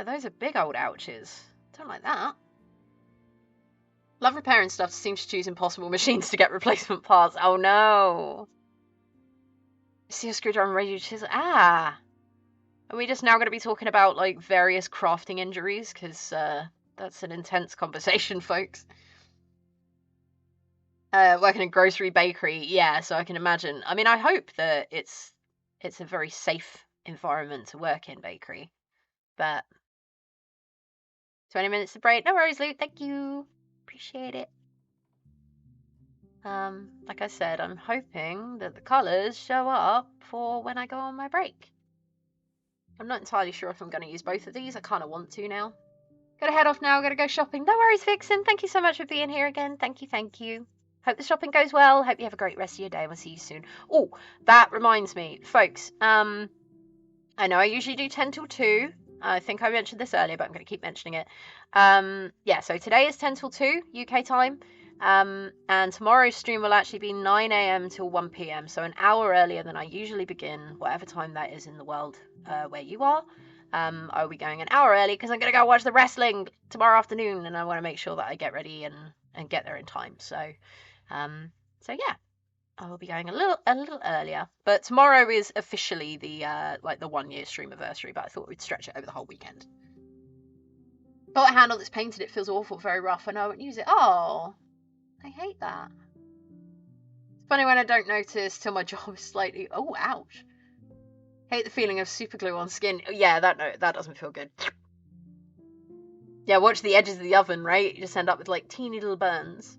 those are big old ouches. Don't like that. Love repairing stuff to seem to choose impossible machines to get replacement parts. Oh no. See a screwdriver and radio chisel. Ah. Are we just now going to be talking about like various crafting injuries? Because that's an intense conversation, folks. Working in grocery bakery, yeah, so I can imagine. I mean, I hope that it's a very safe environment to work in bakery. But 20 minutes to break. No worries, Luke. Thank you. Appreciate it. Like I said, I'm hoping that the colours show up for when I go on my break. I'm not entirely sure if I'm going to use both of these. I kind of want to now. Gotta head off now. Gotta go shopping. No worries, Vixen. Thank you so much for being here again. Thank you, thank you. Hope the shopping goes well. Hope you have a great rest of your day. And we'll see you soon. Oh, that reminds me, folks. I know I usually do 10 till 2. I think I mentioned this earlier, but I'm going to keep mentioning it. Yeah, so today is 10 till 2 UK time. And tomorrow's stream will actually be 9 a.m. till 1 p.m. So an hour earlier than I usually begin, whatever time that is in the world where you are. I'll be going an hour early because I'm going to go watch the wrestling tomorrow afternoon, and I want to make sure that I get ready and get there in time. So yeah, I will be going a little earlier. But tomorrow is officially the like the 1 year stream anniversary, but I thought we'd stretch it over the whole weekend. Got a handle that's painted, it feels awful, very rough, and I won't use it. Oh, I hate that. It's funny when I don't notice till my job is slightly... Oh, ouch. Hate the feeling of super glue on skin. Yeah, that doesn't feel good. Yeah, watch the edges of the oven, right? You just end up with like teeny little burns.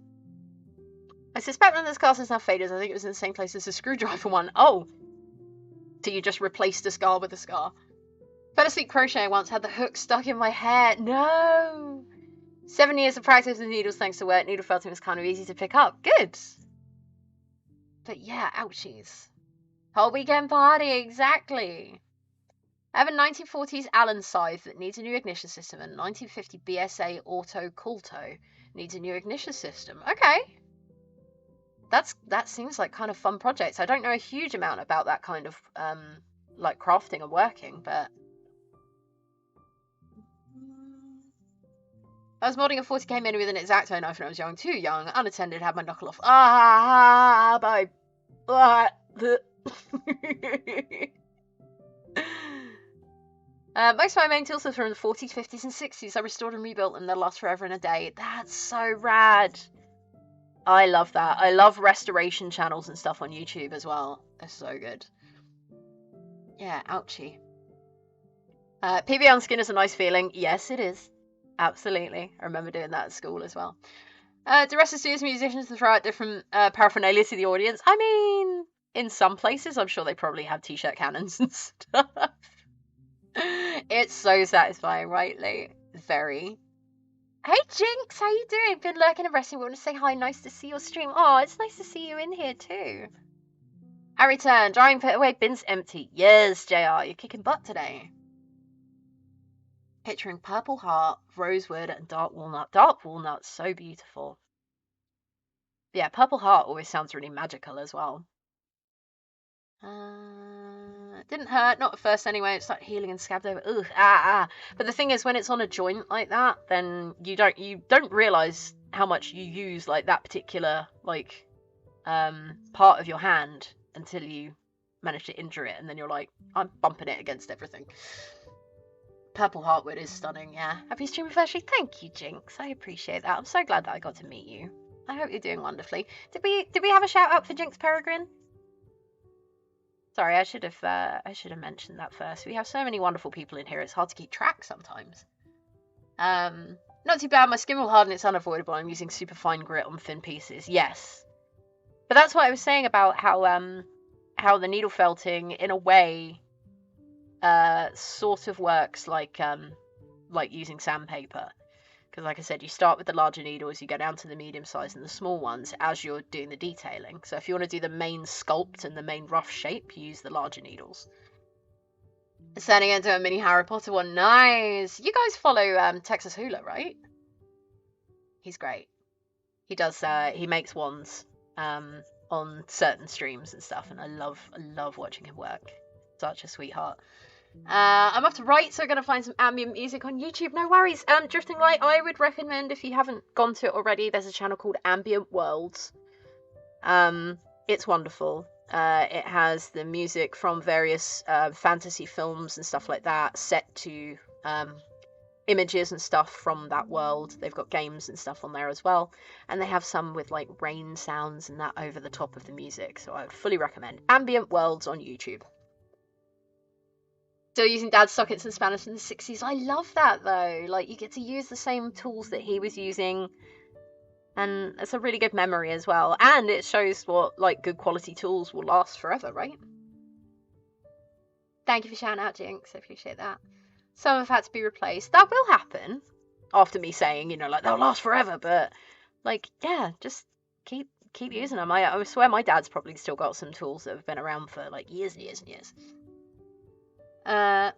I suspect when this cast is now faded, I think it was in the same place as the screwdriver one. Oh. So you just replaced a scar with a scar. Fell asleep crocheting once, had the hook stuck in my hair. No. 7 years of practice with needles thanks to work. Needle felting was kind of easy to pick up. Good. But yeah, ouchies. Whole weekend party, exactly. I have a 1940s Allen scythe that needs a new ignition system, and a 1950 BSA Auto Colto needs a new ignition system. Okay. That seems like kind of fun projects. I don't know a huge amount about that kind of like crafting and working, but I was modding a 40k mini with an X-Acto knife when I was young. Too young, unattended, had my knuckle off. Bye. Most of my main tools are from the 40s, 50s, and 60s. I restored and rebuilt them. They'll last forever and a day. That's so rad. I love that. I love restoration channels and stuff on YouTube as well. They're so good. Yeah, ouchie. PB on skin is a nice feeling. Yes, it is. Absolutely. I remember doing that at school as well. Do rest of studios musicians to throw out different paraphernalia to the audience? I mean, in some places, I'm sure they probably have t-shirt cannons and stuff. It's so satisfying, right, Lee? Very. Hey, Jinx, how you doing? Been lurking and resting. We want to say hi. Nice to see your stream. Oh, it's nice to see you in here too. I return. Drying put away. Bin's empty. Yes, JR, you're kicking butt today. Picturing purple heart, rosewood, and dark walnut. Dark walnut, so beautiful. Yeah, purple heart always sounds really magical as well. It didn't hurt, not at first anyway. It started healing and scabbed over. Ugh, But the thing is, when it's on a joint like that, then you don't realize how much you use like that particular like part of your hand until you manage to injure it, and then you're like, I'm bumping it against everything. Purple Heartwood is stunning, yeah. Happy stream anniversary. Thank you, Jinx. I appreciate that. I'm so glad that I got to meet you. I hope you're doing wonderfully. Did we have a shout out for Jinx Peregrine? Sorry, I should have mentioned that first. We have so many wonderful people in here. It's hard to keep track sometimes. Not too bad. My skin will harden. It's unavoidable. I'm using super fine grit on thin pieces. Yes, but that's what I was saying about how the needle felting in a way sort of works like using sandpaper. Because like I said, you start with the larger needles, you go down to the medium size and the small ones as you're doing the detailing. So if you want to do the main sculpt and the main rough shape, you use the larger needles. It's turning into a mini Harry Potter one. Nice! You guys follow Texas Hula, right? He's great. He does, he makes wands on certain streams and stuff, and I love watching him work. Such a sweetheart. I'm off to write, so I'm going to find some ambient music on YouTube. No worries. Drifting Light, I would recommend, if you haven't gone to it already, there's a channel called Ambient Worlds. It's wonderful. It has the music from various fantasy films and stuff like that set to images and stuff from that world. They've got games and stuff on there as well, and they have some with like rain sounds and that over the top of the music, so I would fully recommend Ambient Worlds on YouTube. Still using Dad's sockets and Spanish in the 60s. I love that though. Like, you get to use the same tools that he was using, and it's a really good memory as well. And it shows what like good quality tools will last forever, right? Thank you for shouting out, Jinx. I appreciate that. Some have had to be replaced. That will happen. After me saying, you know, like, they'll last forever, but like, yeah, just keep using them. I swear my dad's probably still got some tools that have been around for like years and years and years. Got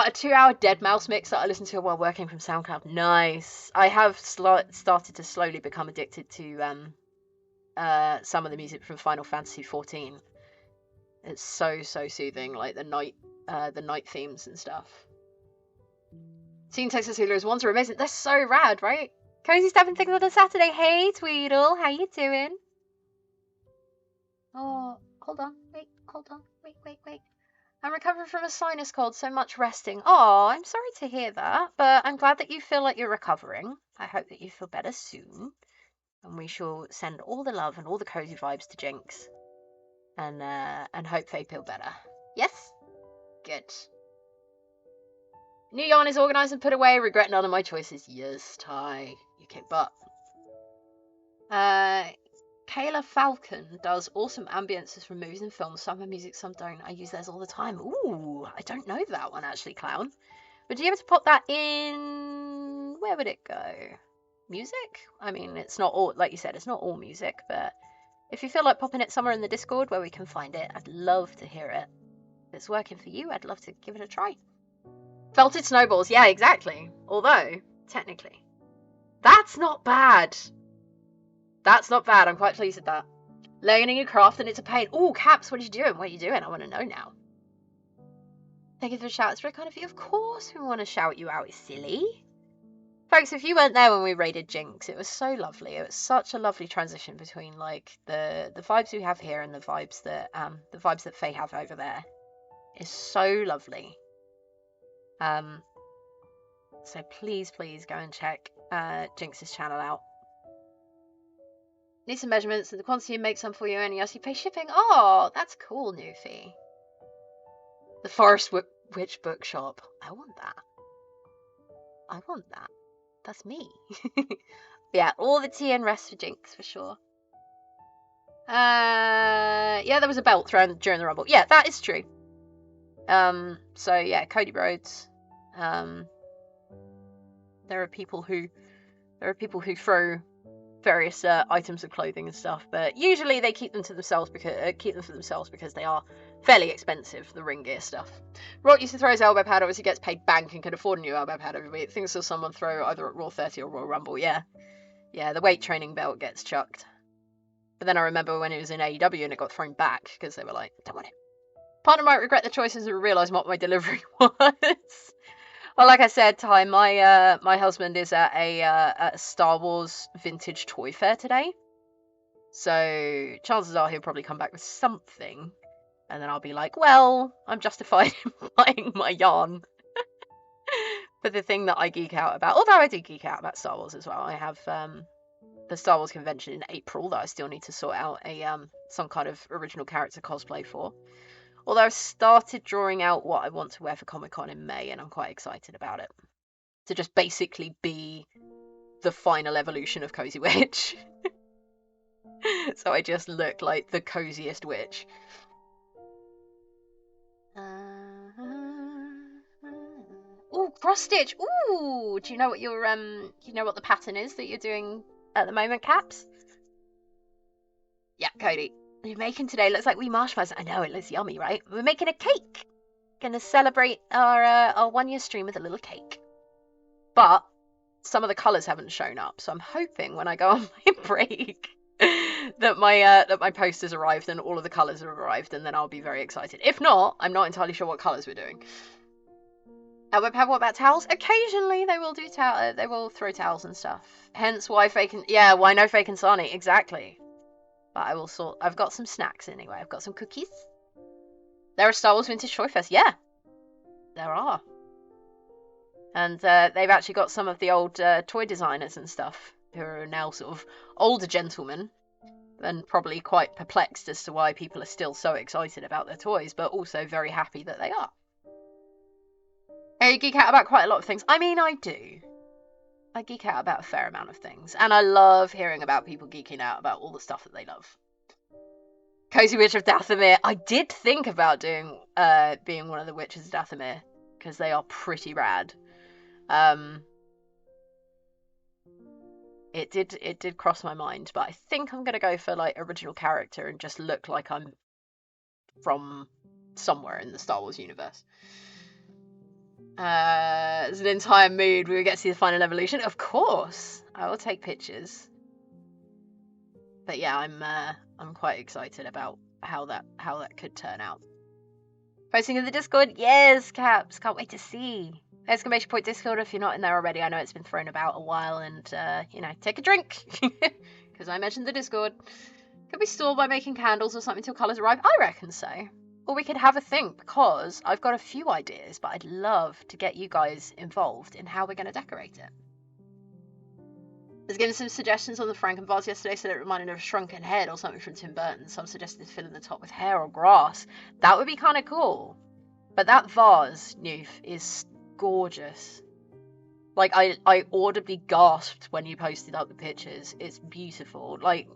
a 2-hour Deadmau5 mix that I listen to while working from SoundCloud. Nice. I have started to slowly become addicted to some of the music from Final Fantasy XIV. It's so soothing, like the night themes and stuff. Seeing Texas Healers ones are amazing. They're so rad, right? Cozy Stepping Things on a Saturday. Hey, Tweedle, how you doing? Oh, hold on. Wait. I'm recovering from a sinus cold, so much resting. Oh, I'm sorry to hear that, but I'm glad that you feel like you're recovering. I hope that you feel better soon. And we shall send all the love and all the cozy vibes to Jinx. And hope they feel better. Yes? Good. New yarn is organised and put away. Regret none of my choices. Yes, Ty. You kick butt. Kayla Falcon does awesome ambiences from movies and films. Some have music, some don't. I use theirs all the time. Ooh, I don't know that one actually, Clown. Would you be able to pop that in? Where would it go? Music? I mean, it's not all, like you said, it's not all music, but if you feel like popping it somewhere in the Discord where we can find it, I'd love to hear it. If it's working for you, I'd love to give it a try. Felted snowballs, yeah, exactly. Although, technically, that's not bad. That's not bad. I'm quite pleased with that. Learning a craft and it's a pain. Ooh, Caps, what are you doing? What are you doing? I want to know now. Thank you for the shout. It's very kind of you. Of course we want to shout you out. It's silly. Folks, if you weren't there when we raided Jinx, it was so lovely. It was such a lovely transition between like the vibes we have here and the vibes that Faye have over there. It's so lovely. So please go and check Jinx's channel out. Need some measurements and the quantity and make some for you, and yes, you pay shipping. Oh, that's cool, Newfie. The Forest Witch Bookshop. I want that. That's me. Yeah, all the tea and rest for Jinx for sure. Yeah, there was a belt thrown during the rumble. Yeah, that is true. So yeah, Cody Rhodes. There are people who throw various items of clothing and stuff, but usually they keep them for themselves because they are fairly expensive, the ring gear stuff. Rock used to throw his elbow pad as he gets paid bank and can afford a new elbow pad every week. Things will someone throw either at Raw 30 or Royal Rumble. Yeah, the weight training belt gets chucked. But then I remember when it was in AEW and it got thrown back because they were like, don't want it. Partner might regret the choices and realise what my delivery was. Well, like I said, Ty, my husband is at a Star Wars vintage toy fair today. So chances are he'll probably come back with something. And then I'll be like, well, I'm justified in buying my yarn for the thing that I geek out about. Although I do geek out about Star Wars as well. I have the Star Wars convention in April that I still need to sort out some kind of original character cosplay for. Although I've started drawing out what I want to wear for Comic-Con in May, and I'm quite excited about it. To just basically be the final evolution of Cozy Witch. So I just look like the coziest witch. Ooh, cross stitch. Ooh, do you know what your the pattern is that you're doing at the moment, Caps? Yeah, Cody. We're making today looks like wee marshmallows. I know, it looks yummy, right? We're making a cake. Gonna celebrate our 1-year stream with a little cake. But some of the colours haven't shown up, so I'm hoping when I go on my break that my post has arrived and all of the colours have arrived, and then I'll be very excited. If not, I'm not entirely sure what colours we're doing. What about towels? Occasionally they will do they will throw towels and stuff. Hence why why no fake and Sani, exactly. But I've got some snacks anyway. I've got some cookies. There are Star Wars Vintage Toy Fest, yeah. There are. And they've actually got some of the old toy designers and stuff who are now sort of older gentlemen and probably quite perplexed as to why people are still so excited about their toys, but also very happy that they are. I geek out about quite a lot of things. I mean, I do. I geek out about a fair amount of things, and I love hearing about people geeking out about all the stuff that they love. Cozy Witch of Dathomir. I did think about doing being one of the witches of Dathomir because they are pretty rad. It did cross my mind, but I think I'm gonna go for like original character and just look like I'm from somewhere in the Star Wars universe. It's an entire mood. We get to see the final evolution. Of course, I will take pictures. But yeah, I'm quite excited about how that could turn out. Posting in the Discord, yes, Caps. Can't wait to see. Exclamation point Discord if you're not in there already. I know it's been thrown about a while, and take a drink because I mentioned the Discord. Could we stall by making candles or something till colours arrive? I reckon so. Or we could have a think, because I've got a few ideas, but I'd love to get you guys involved in how we're going to decorate it. I was given some suggestions on the Franken vase yesterday, so that it reminded of a shrunken head or something from Tim Burton. Some suggested filling the top with hair or grass. That would be kind of cool. But that vase, Newf, is gorgeous. Like, I audibly gasped when you posted up the pictures. It's beautiful. Like,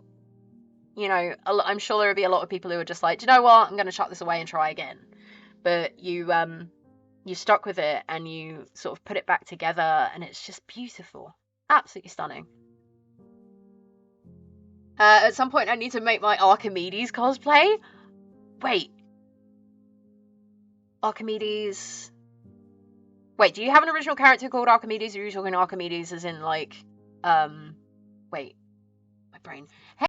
I'm sure there would be a lot of people who are just like, do you know what? I'm going to chuck this away and try again. But you stuck with it and you sort of put it back together, and it's just beautiful. Absolutely stunning. At some point, I need to make my Archimedes cosplay. Wait. Archimedes. Wait, do you have an original character called Archimedes, or are you talking Archimedes as in, like, wait. My brain.